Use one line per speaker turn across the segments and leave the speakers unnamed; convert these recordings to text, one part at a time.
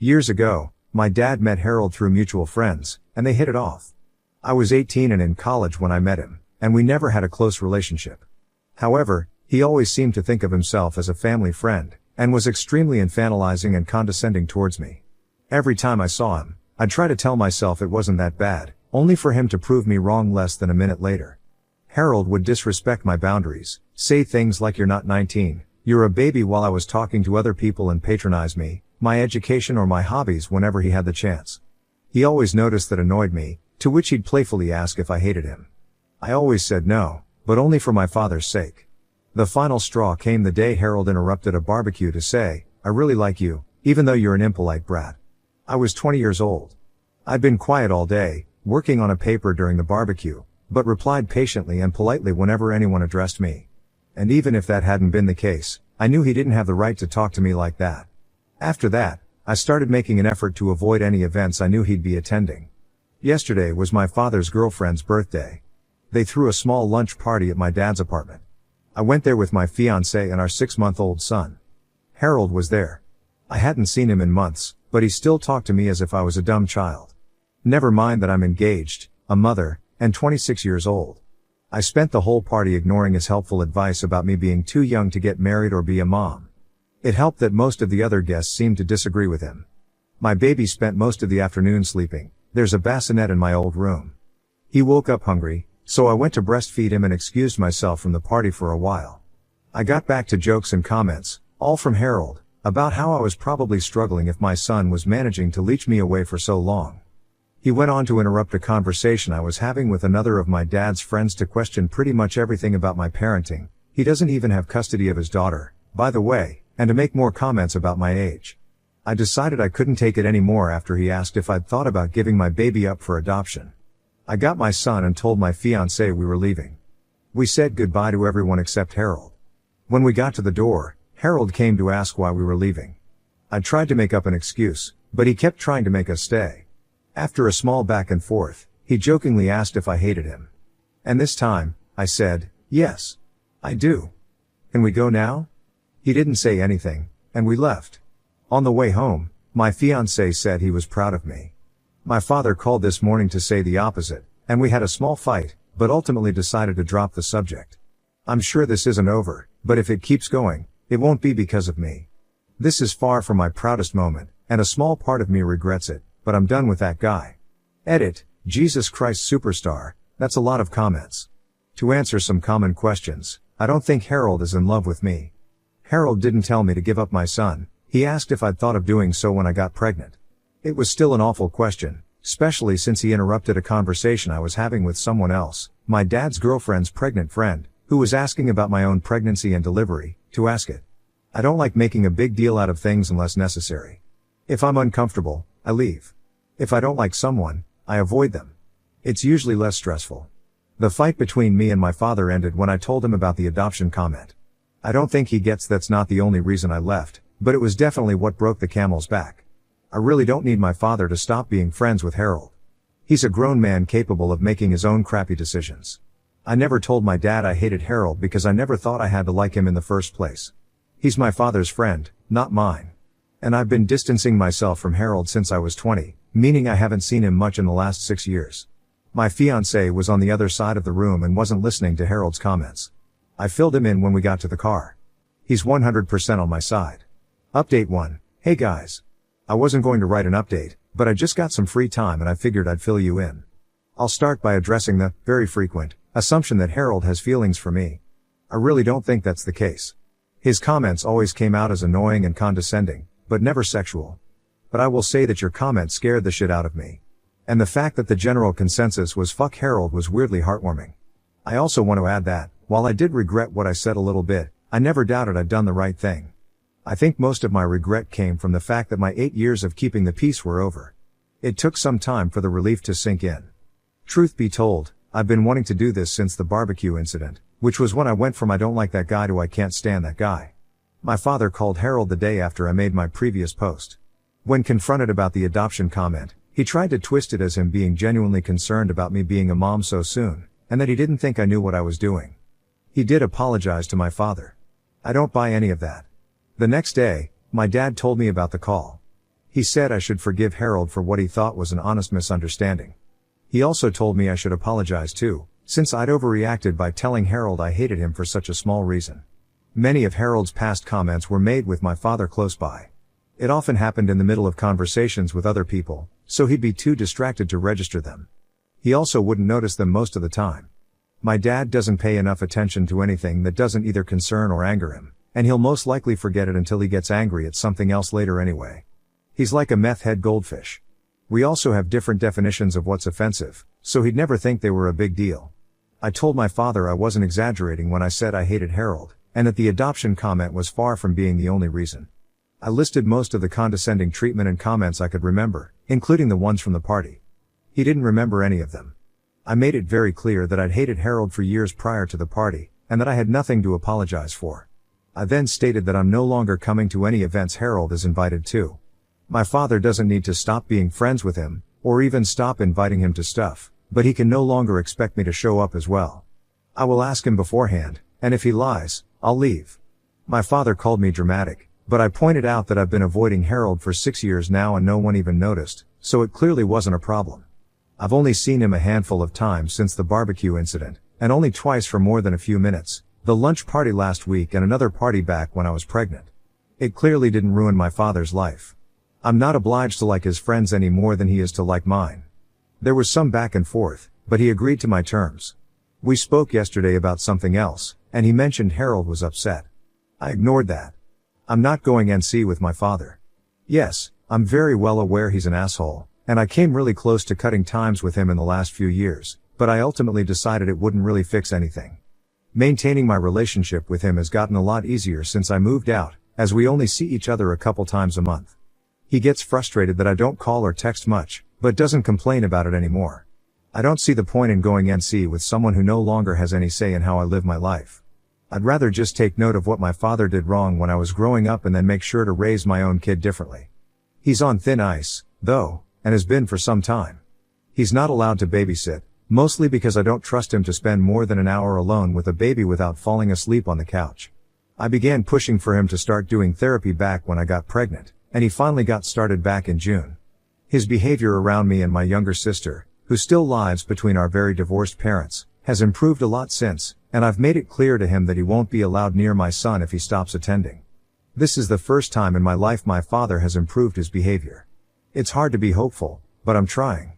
Years ago, my dad met Harold through mutual friends, and they hit it off. I was 18 and in college when I met him, and we never had a close relationship. However, he always seemed to think of himself as a family friend, and was extremely infantilizing and condescending towards me. Every time I saw him, I'd try to tell myself it wasn't that bad, only for him to prove me wrong less than a minute later. Harold would disrespect my boundaries, say things like "you're not 19, you're a baby" while I was talking to other people, and patronize me, my education or my hobbies whenever he had the chance. He always noticed that annoyed me, to which he'd playfully ask if I hated him. I always said no, but only for my father's sake. The final straw came the day Harold interrupted a barbecue to say, "I really like you, even though you're an impolite brat." I was 20 years old. I'd been quiet all day, working on a paper during the barbecue, but replied patiently and politely whenever anyone addressed me. And even if that hadn't been the case, I knew he didn't have the right to talk to me like that. After that, I started making an effort to avoid any events I knew he'd be attending. Yesterday was my father's girlfriend's birthday. They threw a small lunch party at my dad's apartment. I went there with my fiancée and our 6-month-old son. Harold was there. I hadn't seen him in months, but he still talked to me as if I was a dumb child. Never mind that I'm engaged, a mother, and 26 years old. I spent the whole party ignoring his helpful advice about me being too young to get married or be a mom. It helped that most of the other guests seemed to disagree with him. My baby spent most of the afternoon sleeping. There's a bassinet in my old room. He woke up hungry, so I went to breastfeed him and excused myself from the party for a while. I got back to jokes and comments, all from Harold, about how I was probably struggling if my son was managing to leech me away for so long. He went on to interrupt a conversation I was having with another of my dad's friends to question pretty much everything about my parenting. He doesn't even have custody of his daughter, by the way, and to make more comments about my age. I decided I couldn't take it anymore after he asked if I'd thought about giving my baby up for adoption. I got my son and told my fiancée we were leaving. We said goodbye to everyone except Harold. When we got to the door, Harold came to ask why we were leaving. I tried to make up an excuse, but he kept trying to make us stay. After a small back and forth, he jokingly asked if I hated him. And this time, I said, "Yes, I do. Can we go now?" He didn't say anything, and we left. On the way home, my fiancé said he was proud of me. My father called this morning to say the opposite, and we had a small fight, but ultimately decided to drop the subject. I'm sure this isn't over, but if it keeps going, it won't be because of me. This is far from my proudest moment, and a small part of me regrets it, but I'm done with that guy. Edit, Jesus Christ Superstar, that's a lot of comments. To answer some common questions, I don't think Harold is in love with me. Harold didn't tell me to give up my son. He asked if I'd thought of doing so when I got pregnant. It was still an awful question, especially since he interrupted a conversation I was having with someone else, my dad's girlfriend's pregnant friend, who was asking about my own pregnancy and delivery, to ask it. I don't like making a big deal out of things unless necessary. If I'm uncomfortable, I leave. If I don't like someone, I avoid them. It's usually less stressful. The fight between me and my father ended when I told him about the adoption comment. I don't think he gets that's not the only reason I left, but it was definitely what broke the camel's back. I really don't need my father to stop being friends with Harold. He's a grown man capable of making his own crappy decisions. I never told my dad I hated Harold because I never thought I had to like him in the first place. He's my father's friend, not mine. And I've been distancing myself from Harold since I was 20, meaning I haven't seen him much in the last 6 years. My fiancée was on the other side of the room and wasn't listening to Harold's comments. I filled him in when we got to the car. He's 100% on my side. Update 1. Hey guys. I wasn't going to write an update, but I just got some free time and I figured I'd fill you in. I'll start by addressing the, very frequent, assumption that Harold has feelings for me. I really don't think that's the case. His comments always came out as annoying and condescending, but never sexual. But I will say that your comment scared the shit out of me. And the fact that the general consensus was fuck Harold was weirdly heartwarming. I also want to add that, while I did regret what I said a little bit, I never doubted I'd done the right thing. I think most of my regret came from the fact that my 8 years of keeping the peace were over. It took some time for the relief to sink in. Truth be told, I've been wanting to do this since the barbecue incident, which was when I went from I don't like that guy to I can't stand that guy. My father called Harold the day after I made my previous post. When confronted about the adoption comment, he tried to twist it as him being genuinely concerned about me being a mom so soon, and that he didn't think I knew what I was doing. He did apologize to my father. I don't buy any of that. The next day, my dad told me about the call. He said I should forgive Harold for what he thought was an honest misunderstanding. He also told me I should apologize too, since I'd overreacted by telling Harold I hated him for such a small reason. Many of Harold's past comments were made with my father close by. It often happened in the middle of conversations with other people, so he'd be too distracted to register them. He also wouldn't notice them most of the time. My dad doesn't pay enough attention to anything that doesn't either concern or anger him, and he'll most likely forget it until he gets angry at something else later anyway. He's like a meth head goldfish. We also have different definitions of what's offensive, so he'd never think they were a big deal. I told my father I wasn't exaggerating when I said I hated Harold, and that the adoption comment was far from being the only reason. I listed most of the condescending treatment and comments I could remember, including the ones from the party. He didn't remember any of them. I made it very clear that I'd hated Harold for years prior to the party, and that I had nothing to apologize for. I then stated that I'm no longer coming to any events Harold is invited to. My father doesn't need to stop being friends with him, or even stop inviting him to stuff, but he can no longer expect me to show up as well. I will ask him beforehand, and if he lies, I'll leave. My father called me dramatic, but I pointed out that I've been avoiding Harold for 6 years now and no one even noticed, so it clearly wasn't a problem. I've only seen him a handful of times since the barbecue incident, and only twice for more than a few minutes, the lunch party last week and another party back when I was pregnant. It clearly didn't ruin my father's life. I'm not obliged to like his friends any more than he is to like mine. There was some back and forth, but he agreed to my terms. We spoke yesterday about something else, and he mentioned Harold was upset. I ignored that. I'm not going NC with my father. Yes, I'm very well aware he's an asshole, and I came really close to cutting ties with him in the last few years, but I ultimately decided it wouldn't really fix anything. Maintaining my relationship with him has gotten a lot easier since I moved out, as we only see each other a couple times a month. He gets frustrated that I don't call or text much, but doesn't complain about it anymore. I don't see the point in going NC with someone who no longer has any say in how I live my life. I'd rather just take note of what my father did wrong when I was growing up and then make sure to raise my own kid differently. He's on thin ice, though, and has been for some time. He's not allowed to babysit, mostly because I don't trust him to spend more than an hour alone with a baby without falling asleep on the couch. I began pushing for him to start doing therapy back when I got pregnant, and he finally got started back in June. His behavior around me and my younger sister, who still lives between our very divorced parents, has improved a lot since, and I've made it clear to him that he won't be allowed near my son if he stops attending. This is the first time in my life my father has improved his behavior. It's hard to be hopeful, but I'm trying.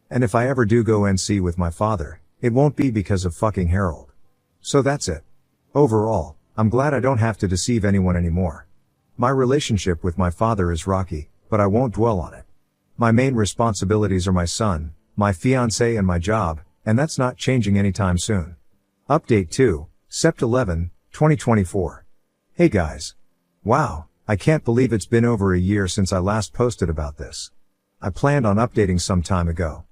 And if I ever do go NC with my father, it won't be because of fucking Harold. So that's it. Overall, I'm glad I don't have to deceive anyone anymore. My relationship with my father is rocky, but I won't dwell on it. My main responsibilities are my son, my fiancé and my job, and that's not changing anytime soon. Update 2, Sept 11, 2024. Hey guys. Wow, I can't believe it's been over a year since I last posted about this. I planned on updating some time ago.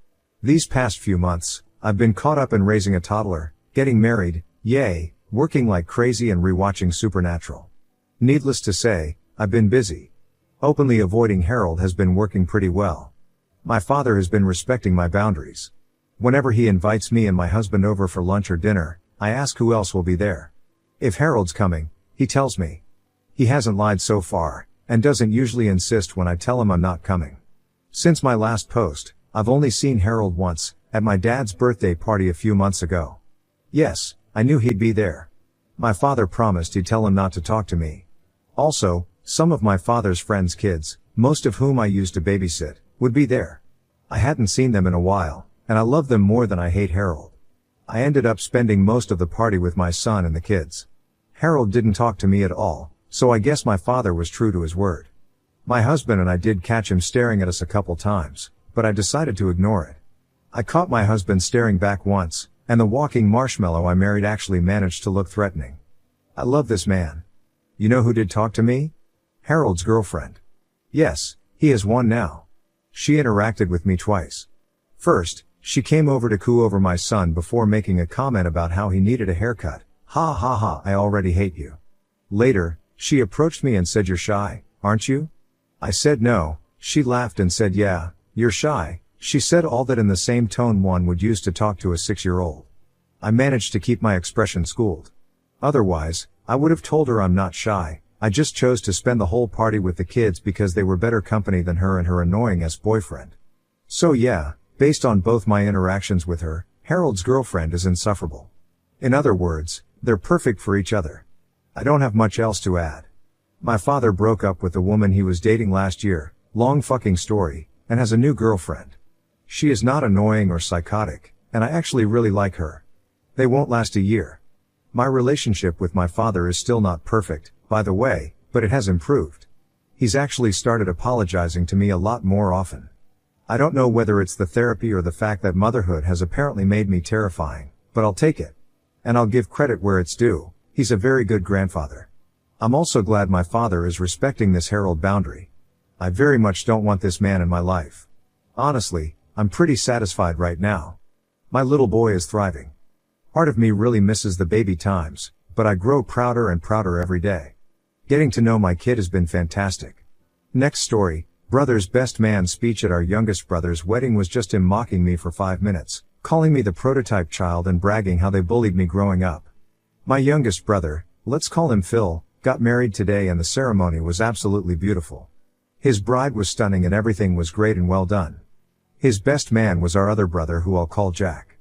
These past few months, I've been caught up in raising a toddler, getting married, yay, working like crazy and rewatching Supernatural. Needless to say, I've been busy. Openly avoiding Harold has been working pretty well. My father has been respecting my boundaries. Whenever he invites me and my husband over for lunch or dinner, I ask who else will be there. If Harold's coming, he tells me. He hasn't lied so far, and doesn't usually insist when I tell him I'm not coming. Since my last post, I've only seen Harold once, at my dad's birthday party a few months ago. Yes, I knew he'd be there. My father promised he'd tell him not to talk to me. Also, some of my father's friends' kids, most of whom I used to babysit, would be there. I hadn't seen them in a while, and I love them more than I hate Harold. I ended up spending most of the party with my son and the kids. Harold didn't talk to me at all, so I guess my father was true to his word. My husband and I did catch him staring at us a couple times, but I decided to ignore it. I caught my husband staring back once, and the walking marshmallow I married actually managed to look threatening. I love this man. You know who did talk to me? Harold's girlfriend. Yes, he has one now. She interacted with me twice. First, she came over to coo over my son before making a comment about how he needed a haircut. Ha ha ha, I already hate you. Later, she approached me and said, "You're shy, aren't you?" I said no. She laughed and said, "Yeah, you're shy." She said all that in the same tone one would use to talk to a 6-year-old. I managed to keep my expression schooled. Otherwise, I would have told her I'm not shy, I just chose to spend the whole party with the kids because they were better company than her and her annoying boyfriend. So yeah, based on both my interactions with her, Harold's girlfriend is insufferable. In other words, they're perfect for each other. I don't have much else to add. My father broke up with the woman he was dating last year, long fucking story, and has a new girlfriend. She is not annoying or psychotic, and I actually really like her. They won't last a year. My relationship with my father is still not perfect, by the way, but it has improved. He's actually started apologizing to me a lot more often. I don't know whether it's the therapy or the fact that motherhood has apparently made me terrifying, but I'll take it. And I'll give credit where it's due, he's a very good grandfather. I'm also glad my father is respecting this Harold boundary. I very much don't want this man in my life. Honestly, I'm pretty satisfied right now. My little boy is thriving. Part of me really misses the baby times, but I grow prouder and prouder every day. Getting to know my kid has been fantastic. Next story, brother's best man speech at our youngest brother's wedding was just him mocking me for 5 minutes, calling me the prototype child and bragging how they bullied me growing up. My youngest brother, let's call him Phil, got married today and the ceremony was absolutely beautiful. His bride was stunning and everything was great and well done. His best man was our other brother who I'll call Jack.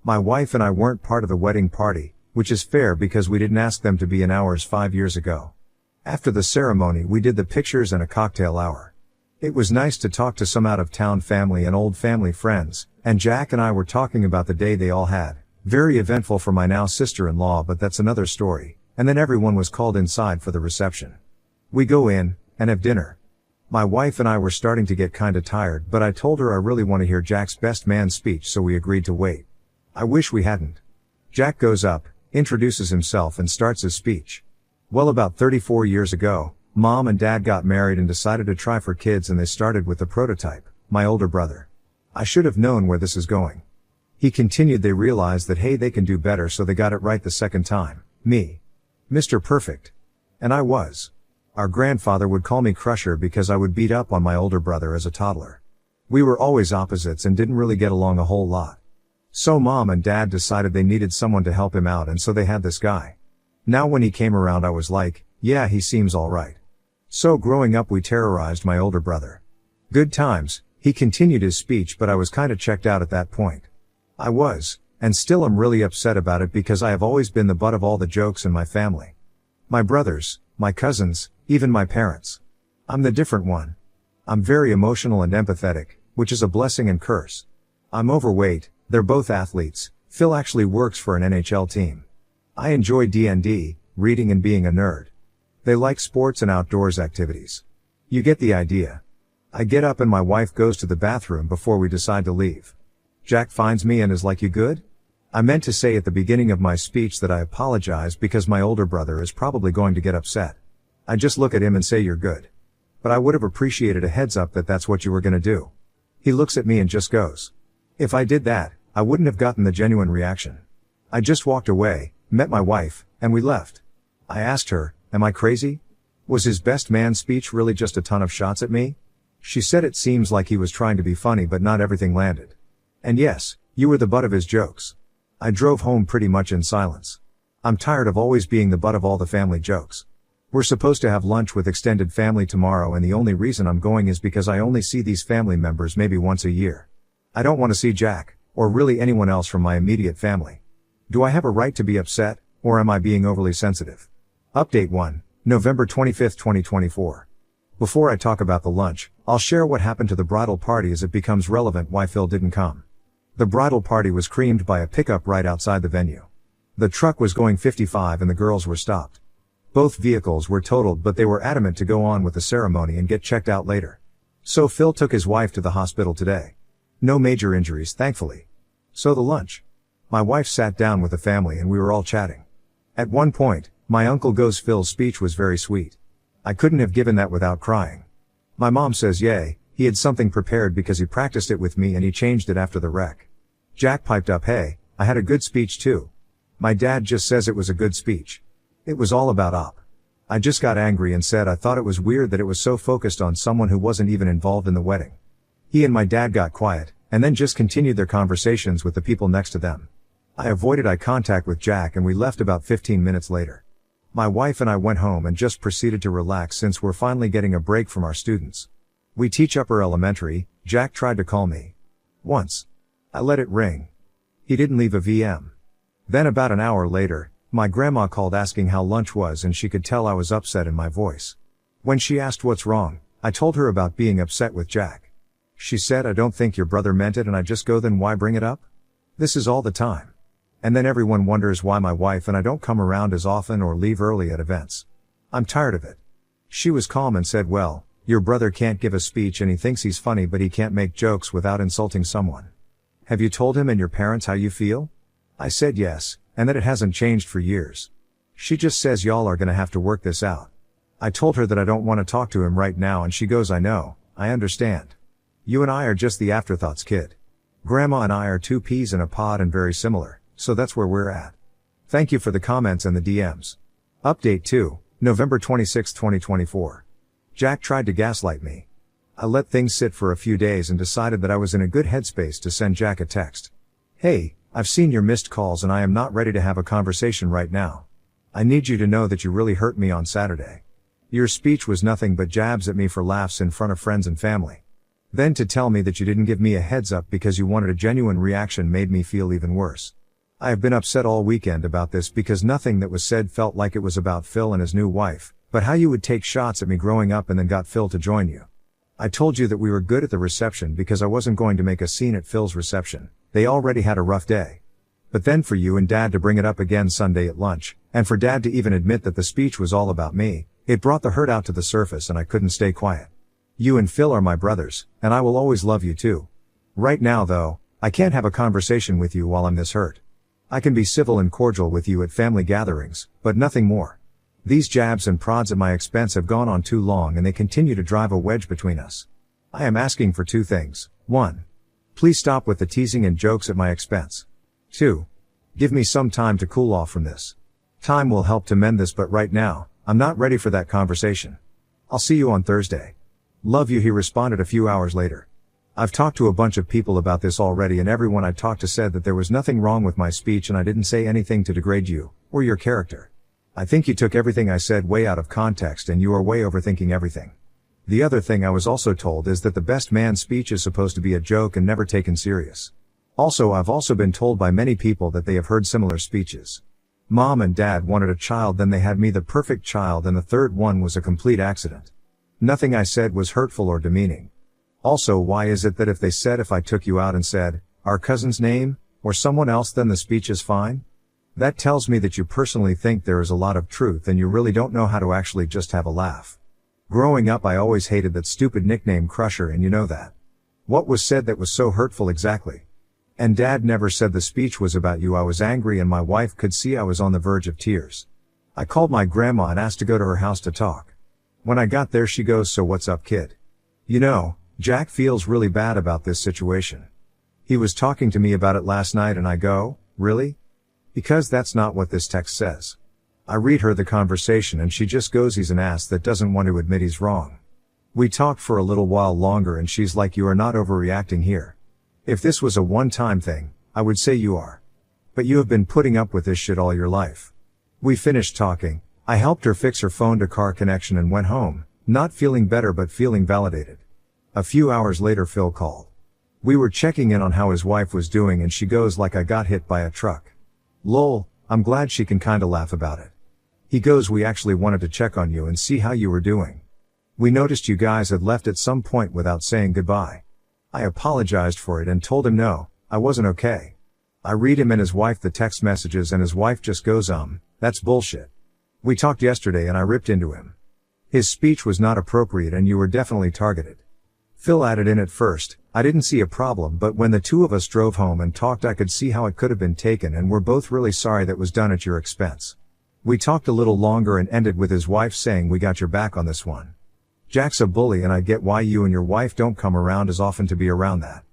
My wife and I weren't part of the wedding party, which is fair because we didn't ask them to be in ours 5 years ago. After the ceremony we did the pictures and a cocktail hour. It was nice to talk to some out-of-town family and old family friends, and Jack and I were talking about the day they all had. Very eventful for my now sister-in-law, but that's another story. And then everyone was called inside for the reception. We go in, and have dinner. My wife and I were starting to get kinda tired, but I told her I really want to hear Jack's best man speech, so we agreed to wait. I wish we hadn't. Jack goes up, introduces himself and starts his speech. Well, about 34 years ago, Mom and Dad got married and decided to try for kids, and they started with the prototype, my older brother. I should have known where this is going. He continued. They realized that hey, they can do better, so they got it right the second time. Me. Mr. Perfect. And I was. Our grandfather would call me Crusher because I would beat up on my older brother as a toddler. We were always opposites and didn't really get along a whole lot. So Mom and Dad decided they needed someone to help him out, and so they had this guy. Now when he came around I was like, yeah, he seems alright. So growing up we terrorized my older brother. Good times. He continued his speech, but I was kinda checked out at that point. I was, and still am really upset about it because I have always been the butt of all the jokes in my family. My brothers, my cousins, even my parents. I'm the different one. I'm very emotional and empathetic, which is a blessing and curse. I'm overweight. They're both athletes. Phil actually works for an NHL team. I enjoy D&D, reading and being a nerd. They like sports and outdoors activities. You get the idea. I get up and my wife goes to the bathroom before we decide to leave. Jack finds me and is like, you good? I meant to say at the beginning of my speech that I apologize because my older brother is probably going to get upset. I just look at him and say you're good. But I would have appreciated a heads up that that's what you were gonna do. He looks at me and just goes. If I did that, I wouldn't have gotten the genuine reaction. I just walked away, met my wife, and we left. I asked her, am I crazy? Was his best man speech really just a ton of shots at me? She said it seems like he was trying to be funny but not everything landed. And yes, you were the butt of his jokes. I drove home pretty much in silence. I'm tired of always being the butt of all the family jokes. We're supposed to have lunch with extended family tomorrow, and the only reason I'm going is because I only see these family members maybe once a year. I don't want to see Jack, or really anyone else from my immediate family. Do I have a right to be upset, or am I being overly sensitive? Update 1, November 25, 2024. Before I talk about the lunch, I'll share what happened to the bridal party as it becomes relevant why Phil didn't come. The bridal party was creamed by a pickup right outside the venue. The truck was going 55 and the girls were stopped. Both vehicles were totaled, but they were adamant to go on with the ceremony and get checked out later. So Phil took his wife to the hospital today. No major injuries, thankfully. So the lunch. My wife sat down with the family and we were all chatting. At one point, my uncle goes, Phil's speech was very sweet. I couldn't have given that without crying. My mom says yay, he had something prepared because he practiced it with me and he changed it after the wreck. Jack piped up, hey, I had a good speech too. My dad just says it was a good speech. It was all about op. I just got angry and said I thought it was weird that it was so focused on someone who wasn't even involved in the wedding. He and my dad got quiet, and then just continued their conversations with the people next to them. I avoided eye contact with Jack and we left about 15 minutes later. My wife and I went home and just proceeded to relax since we're finally getting a break from our students. We teach upper elementary. Jack tried to call me. Once. I let it ring. He didn't leave a VM. Then about an hour later, my grandma called asking how lunch was and she could tell I was upset in my voice. When she asked what's wrong, I told her about being upset with Jack. She said, I don't think your brother meant it, and I just go, then why bring it up? This is all the time. And then everyone wonders why my wife and I don't come around as often or leave early at events. I'm tired of it. She was calm and said, well, your brother can't give a speech and he thinks he's funny but he can't make jokes without insulting someone. Have you told him and your parents how you feel? I said yes, and that it hasn't changed for years. She just says y'all are gonna have to work this out. I told her that I don't want to talk to him right now and she goes, I know, I understand. You and I are just the afterthoughts, kid. Grandma and I are two peas in a pod and very similar, so that's where we're at. Thank you for the comments and the DMs. Update 2, November 26, 2024. Jack tried to gaslight me. I let things sit for a few days and decided that I was in a good headspace to send Jack a text. Hey, I've seen your missed calls and I am not ready to have a conversation right now. I need you to know that you really hurt me on Saturday. Your speech was nothing but jabs at me for laughs in front of friends and family. Then to tell me that you didn't give me a heads up because you wanted a genuine reaction made me feel even worse. I have been upset all weekend about this because nothing that was said felt like it was about Phil and his new wife, but how you would take shots at me growing up and then got Phil to join you. I told you that we were good at the reception because I wasn't going to make a scene at Phil's reception. They already had a rough day. But then for you and Dad to bring it up again Sunday at lunch, and for Dad to even admit that the speech was all about me, it brought the hurt out to the surface and I couldn't stay quiet. You and Phil are my brothers, and I will always love you too. Right now though, I can't have a conversation with you while I'm this hurt. I can be civil and cordial with you at family gatherings, but nothing more. These jabs and prods at my expense have gone on too long and they continue to drive a wedge between us. I am asking for 2 things. 1. Please stop with the teasing and jokes at my expense. 2. Give me some time to cool off from this. Time will help to mend this, but right now, I'm not ready for that conversation. I'll see you on Thursday. Love you, he responded a few hours later. I've talked to a bunch of people about this already and everyone I talked to said that there was nothing wrong with my speech and I didn't say anything to degrade you, or your character. I think you took everything I said way out of context and you are way overthinking everything. The other thing I was also told is that the best man speech is supposed to be a joke and never taken serious. Also, I've also been told by many people that they have heard similar speeches. Mom and Dad wanted a child, then they had me, the perfect child, and the third one was a complete accident. Nothing I said was hurtful or demeaning. Also, why is it that if they said if I took you out and said, our cousin's name, or someone else, then the speech is fine? That tells me that you personally think there is a lot of truth and you really don't know how to actually just have a laugh. Growing up I always hated that stupid nickname Crusher, and you know that. What was said that was so hurtful exactly? And Dad never said the speech was about you. I was angry and my wife could see I was on the verge of tears. I called my grandma and asked to go to her house to talk. When I got there she goes, so what's up, kid? You know, Jack feels really bad about this situation. He was talking to me about it last night and I go, really? Because that's not what this text says. I read her the conversation and she just goes, he's an ass that doesn't want to admit he's wrong. We talked for a little while longer and she's like, you are not overreacting here. If this was a one-time thing, I would say you are. But you have been putting up with this shit all your life. We finished talking. I helped her fix her phone to car connection and went home, not feeling better but feeling validated. A few hours later Phil called. We were checking in on how his wife was doing and she goes, like I got hit by a truck. Lol, I'm glad she can kinda laugh about it. He goes, we actually wanted to check on you and see how you were doing. We noticed you guys had left at some point without saying goodbye. I apologized for it and told him no, I wasn't okay. I read him and his wife the text messages and his wife just goes, that's bullshit. We talked yesterday and I ripped into him. His speech was not appropriate and you were definitely targeted. Phil added in, at first, I didn't see a problem, but when the two of us drove home and talked I could see how it could have been taken and we're both really sorry that was done at your expense. We talked a little longer and ended with his wife saying, we got your back on this one. Jack's a bully and I get why you and your wife don't come around as often to be around that.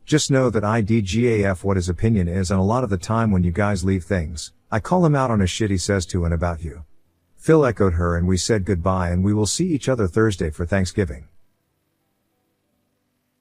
Just know that IDGAF what his opinion is, and a lot of the time when you guys leave things, I call him out on his shit he says to and about you. Phil echoed her and we said goodbye and we will see each other Thursday for Thanksgiving.